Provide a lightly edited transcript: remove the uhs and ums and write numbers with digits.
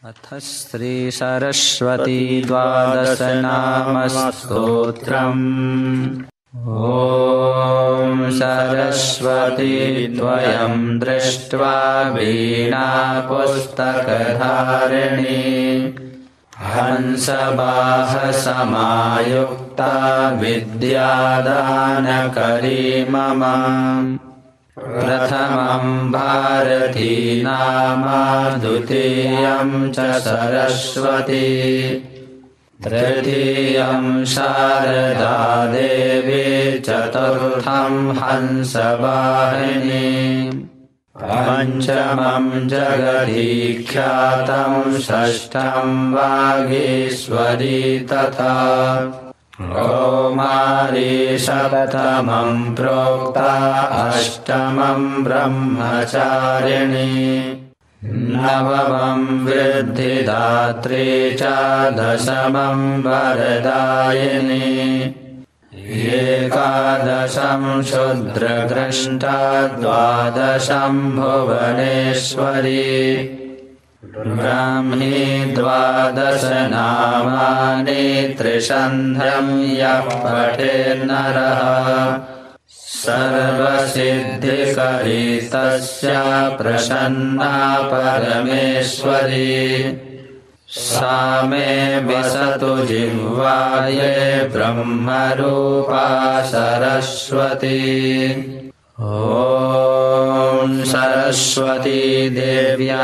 अथ श्री सरस्वती द्वादशनाम स्तोत्रम्। ॐ सरस्वती द्वयं दृष्ट्वा वीणा पुस्तकधारिणी हंसवाहसमायुक्ता विद्यादानकरी मम। प्रथमं भारती नाम द्वितीयं च सरस्वती तृतीयं शारदा देवी चतुर्थं हंसवाहिनी पंचमं जगदीख्यातं षष्ठं वागीश्वरी तथा कौमारी सप्तमं प्रोक्ता अष्टमं ब्रह्मचारिणी नवमं वृद्धिदात्री च दशमं वरदायिनी एकादशं शूद्रघ्रष्टा द्वादशं भुवनेश्वरी ब्राह्मी द्वादश नामानि त्रिसन्ध्यं यः पठेन्नरः सर्वसिद्धिकरी तस्या प्रसन्ना परमेश्वरी सा मे वसतु जिह्वाये ब्रह्मरूपा सरस्वती। ॐ सरस्वती देव्यार्पणमस्तु।